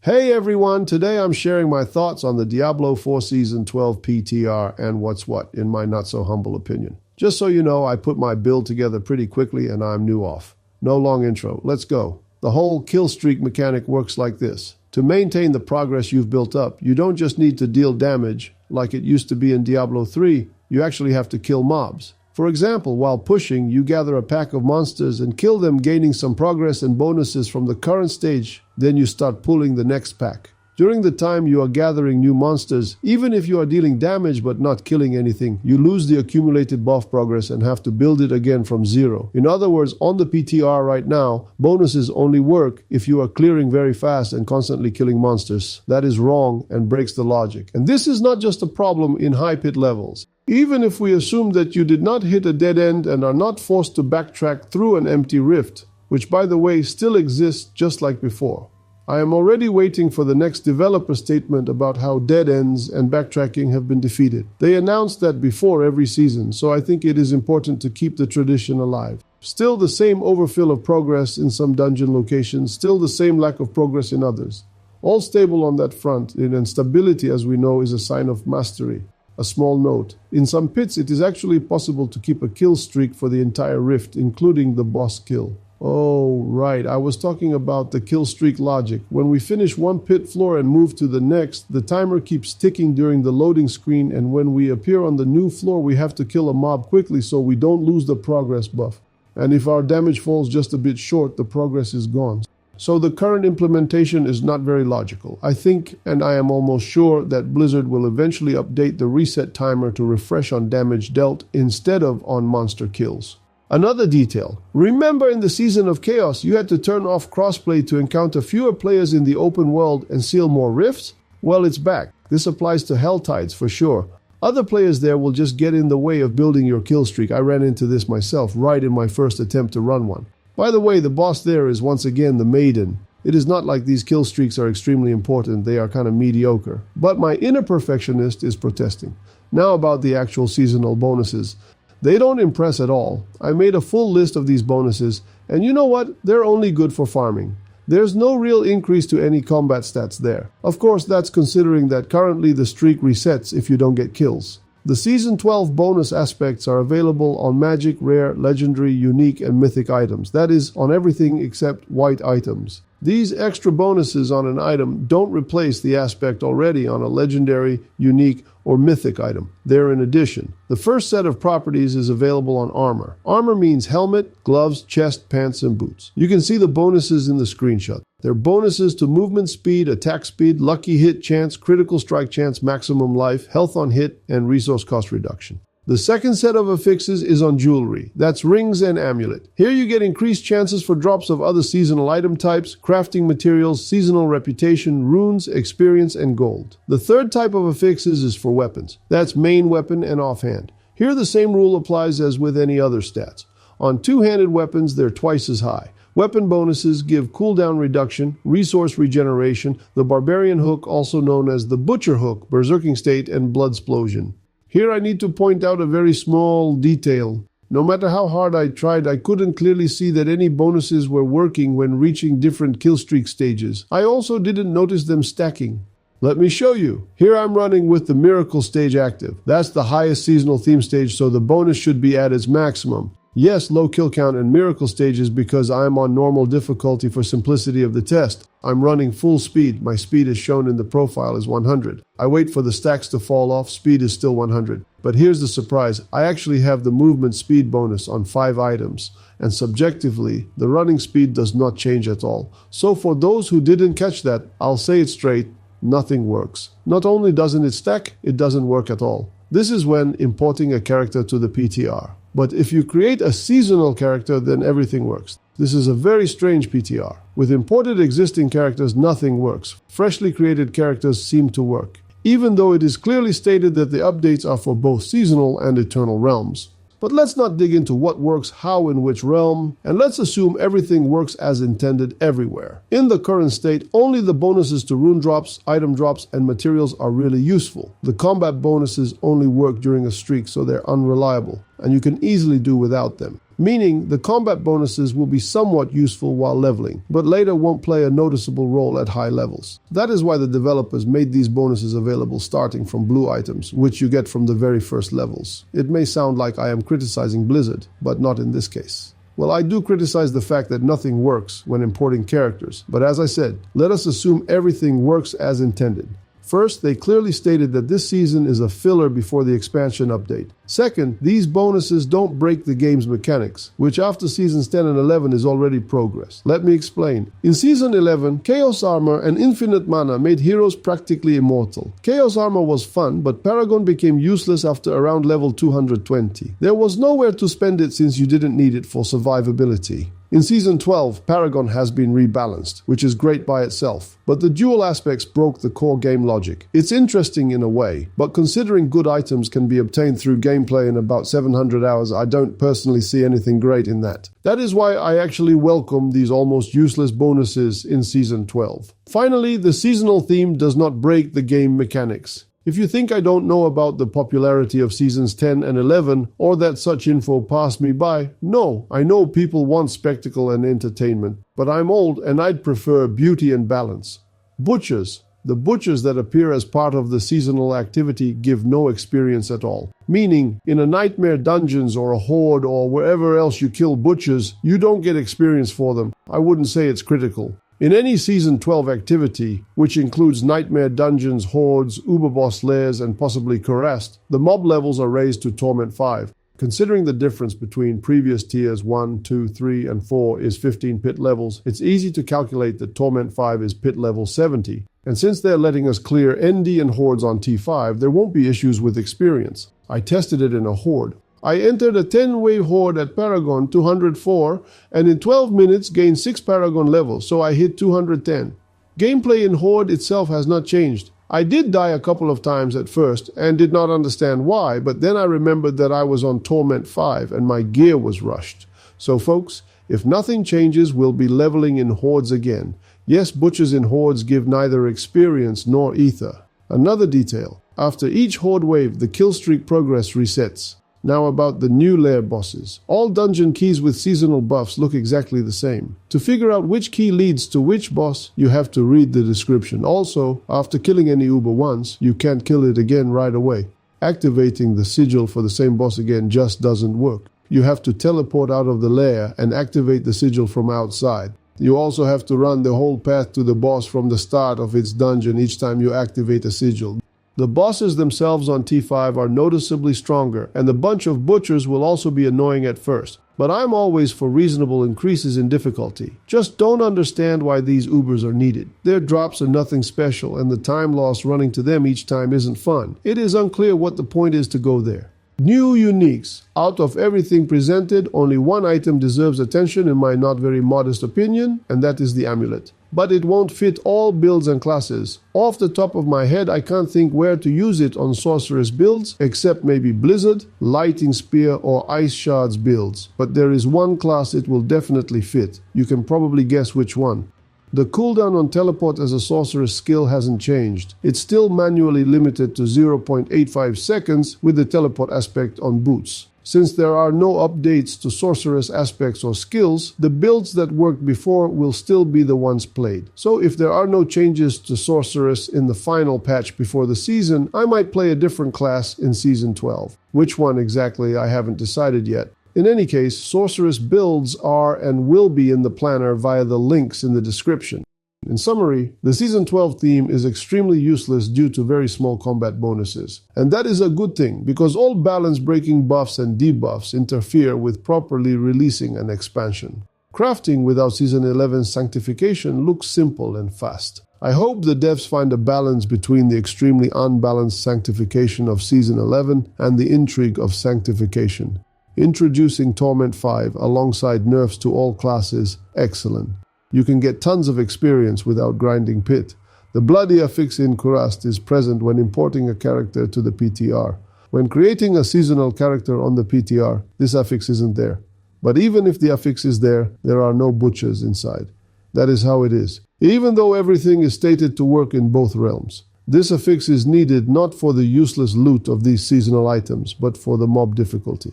Hey everyone, today I'm sharing my thoughts on the Diablo 4 Season 12 PTR and what's what, in my not-so-humble opinion. Just so you know, I put my build together pretty quickly and I'm new off. No long intro, let's go. The whole kill streak mechanic works like this. To maintain the progress you've built up, you don't just need to deal damage like it used to be in Diablo 3, you actually have to kill mobs. For example, while pushing, you gather a pack of monsters and kill them, gaining some progress and bonuses from the current stage. Then you start pulling the next pack. During the time you are gathering new monsters, even if you are dealing damage but not killing anything, you lose the accumulated buff progress and have to build it again from zero. In other words, on the PTR right now, bonuses only work if you are clearing very fast and constantly killing monsters. That is wrong and breaks the logic. And this is not just a problem in high pit levels. Even if we assume that you did not hit a dead end and are not forced to backtrack through an empty rift, which by the way still exists just like before. I am already waiting for the next developer statement about how dead ends and backtracking have been defeated. They announced that before every season, so I think it is important to keep the tradition alive. Still the same overfill of progress in some dungeon locations, still the same lack of progress in others. All stable on that front, and stability, as we know, is a sign of mastery. A small note. In some pits, it is actually possible to keep a kill streak for the entire rift, including the boss kill. Oh, right. I was talking about the kill streak logic. When we finish one pit floor and move to the next, the timer keeps ticking during the loading screen, and when we appear on the new floor, we have to kill a mob quickly so we don't lose the progress buff. And if our damage falls just a bit short, the progress is gone. So the current implementation is not very logical. I think, and I am almost sure, that Blizzard will eventually update the reset timer to refresh on damage dealt instead of on monster kills. Another detail. Remember in the Season of Chaos, you had to turn off crossplay to encounter fewer players in the open world and seal more rifts? Well, it's back. This applies to Helltides for sure. Other players there will just get in the way of building your kill streak. I ran into this myself right in my first attempt to run one. By the way, the boss there is once again the Maiden. It is not like these kill streaks are extremely important, they are kind of mediocre. But my inner perfectionist is protesting. Now about the actual seasonal bonuses. They don't impress at all. I made a full list of these bonuses, and you know what? They're only good for farming. There's no real increase to any combat stats there. Of course, that's considering that currently the streak resets if you don't get kills. The Season 12 bonus aspects are available on magic, rare, legendary, unique, and mythic items. That is, on everything except white items. These extra bonuses on an item don't replace the aspect already on a legendary, unique, or mythic item. They're in addition. The first set of properties is available on armor. Armor means helmet, gloves, chest, pants, and boots. You can see the bonuses in the screenshot. They're bonuses to movement speed, attack speed, lucky hit chance, critical strike chance, maximum life, health on hit, and resource cost reduction. The second set of affixes is on jewelry. That's rings and amulet. Here you get increased chances for drops of other seasonal item types, crafting materials, seasonal reputation, runes, experience, and gold. The third type of affixes is for weapons. That's main weapon and offhand. Here the same rule applies as with any other stats. On two-handed weapons, they're twice as high. Weapon bonuses give cooldown reduction, resource regeneration, the barbarian hook, also known as the butcher hook, berserking state, and bloodsplosion. Here I need to point out a very small detail. No matter how hard I tried, I couldn't clearly see that any bonuses were working when reaching different killstreak stages. I also didn't notice them stacking. Let me show you. Here I'm running with the Miracle stage active. That's the highest seasonal theme stage, so the bonus should be at its maximum. Yes, low kill count and Miracle stages because I'm on normal difficulty for simplicity of the test. I'm running full speed. My speed is shown in the profile as 100. I wait for the stacks to fall off. Speed is still 100. But here's the surprise. I actually have the movement speed bonus on 5 items. And subjectively, the running speed does not change at all. So for those who didn't catch that, I'll say it straight. Nothing works. Not only doesn't it stack, it doesn't work at all. This is when importing a character to the PTR. But if you create a seasonal character, then everything works. This is a very strange PTR. With imported existing characters, nothing works. Freshly created characters seem to work, even though it is clearly stated that the updates are for both seasonal and eternal realms. But let's not dig into what works how in which realm, and let's assume everything works as intended everywhere. In the current state, only the bonuses to rune drops, item drops, and materials are really useful. The combat bonuses only work during a streak, so they're unreliable, and you can easily do without them. meaning the combat bonuses will be somewhat useful while leveling, but later won't play a noticeable role at high levels. That is why the developers made these bonuses available starting from blue items, which you get from the very first levels. It may sound like I am criticizing Blizzard, but not in this case. Well, I do criticize the fact that nothing works when importing characters, but as I said, let us assume everything works as intended. First, they clearly stated that this season is a filler before the expansion update. Second, these bonuses don't break the game's mechanics, which after seasons 10 and 11 is already progress. Let me explain. In season 11, Chaos Armor and Infinite Mana made heroes practically immortal. Chaos Armor was fun, but Paragon became useless after around level 220. There was nowhere to spend it since you didn't need it for survivability. In Season 12, Paragon has been rebalanced, which is great by itself, but the dual aspects broke the core game logic. It's interesting in a way, but considering good items can be obtained through gameplay in about 700 hours, I don't personally see anything great in that. That is why I actually welcome these almost useless bonuses in Season 12. Finally, the seasonal theme does not break the game mechanics. If you think I don't know about the popularity of Seasons 10 and 11, or that such info passed me by, no, I know people want spectacle and entertainment, but I'm old and I'd prefer beauty and balance. Butchers. The butchers that appear as part of the seasonal activity give no experience at all. Meaning, in a nightmare dungeons or a horde or wherever else you kill butchers, you don't get experience for them. I wouldn't say it's critical. In any Season 12 activity, which includes nightmare dungeons, hordes, uberboss lairs, and possibly Cuirassed, the mob levels are raised to Torment 5. Considering the difference between previous tiers 1, 2, 3, and 4 is 15 pit levels, it's easy to calculate that Torment 5 is pit level 70. And since they're letting us clear ND and hordes on T5, there won't be issues with experience. I tested it in a horde. I entered a 10-wave horde at Paragon 204 and in 12 minutes gained 6 Paragon levels, so I hit 210. Gameplay in horde itself has not changed. I did die a couple of times at first and did not understand why, but then I remembered that I was on Torment 5 and my gear was rushed. So folks, if nothing changes, we'll be leveling in hordes again. Yes, butchers in hordes give neither experience nor ether. Another detail, after each horde wave, the kill streak progress resets. Now about the new lair bosses. All dungeon keys with seasonal buffs look exactly the same. To figure out which key leads to which boss, you have to read the description. Also, after killing any Uber once, you can't kill it again right away. Activating the sigil for the same boss again just doesn't work. You have to teleport out of the lair and activate the sigil from outside. You also have to run the whole path to the boss from the start of its dungeon each time you activate a sigil. The bosses themselves on T5 are noticeably stronger, and the bunch of butchers will also be annoying at first. But I'm always for reasonable increases in difficulty. Just don't understand why these Ubers are needed. Their drops are nothing special, and the time lost running to them each time isn't fun. It is unclear what the point is to go there. New uniques. Out of everything presented, only one item deserves attention in my not very modest opinion, and that is the amulet. But it won't fit all builds and classes. Off the top of my head, I can't think where to use it on sorceress builds, except maybe Blizzard, Lighting Spear, or Ice Shards builds. But there is one class it will definitely fit. You can probably guess which one. The cooldown on teleport as a sorceress skill hasn't changed. It's still manually limited to 0.85 seconds with the teleport aspect on boots. Since there are no updates to sorceress aspects or skills, the builds that worked before will still be the ones played. So if there are no changes to sorceress in the final patch before the season, I might play a different class in Season 12. Which one exactly I haven't decided yet. In any case, sorceress builds are and will be in the planner via the links in the description. In summary, the Season 12 theme is extremely useless due to very small combat bonuses. And that is a good thing, because all balance-breaking buffs and debuffs interfere with properly releasing an expansion. Crafting without Season 11's sanctification looks simple and fast. I hope the devs find a balance between the extremely unbalanced sanctification of Season 11 and the intrigue of sanctification. Introducing Torment 5 alongside nerfs to all classes, excellent. You can get tons of experience without grinding pit. The bloody affix in Cuirassed is present when importing a character to the PTR. When creating a seasonal character on the PTR, this affix isn't there. But even if the affix is there, there are no butchers inside. That is how it is. Even though everything is stated to work in both realms. This affix is needed not for the useless loot of these seasonal items, but for the mob difficulty.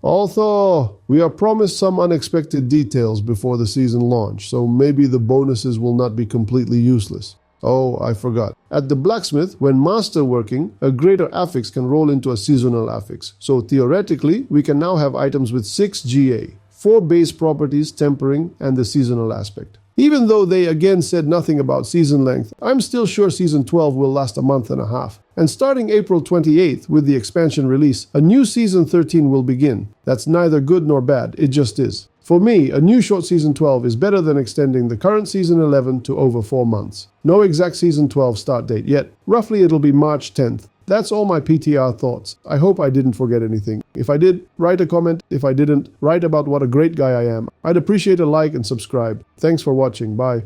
Although we are promised some unexpected details before the season launch, so maybe the bonuses will not be completely useless. Oh, I forgot. At the blacksmith, when master working, a greater affix can roll into a seasonal affix. So theoretically, we can now have items with 6 GA, 4 base properties, tempering, and the seasonal aspect. Even though they again said nothing about season length, I'm still sure Season 12 will last a month and a half. And starting April 28th with the expansion release, a new Season 13 will begin. That's neither good nor bad, it just is. For me, a new short Season 12 is better than extending the current Season 11 to over 4 months. No exact Season 12 start date yet. Roughly it'll be March 10th. That's all my PTR thoughts. I hope I didn't forget anything. If I did, write a comment. If I didn't, write about what a great guy I am. I'd appreciate a like and subscribe. Thanks for watching. Bye.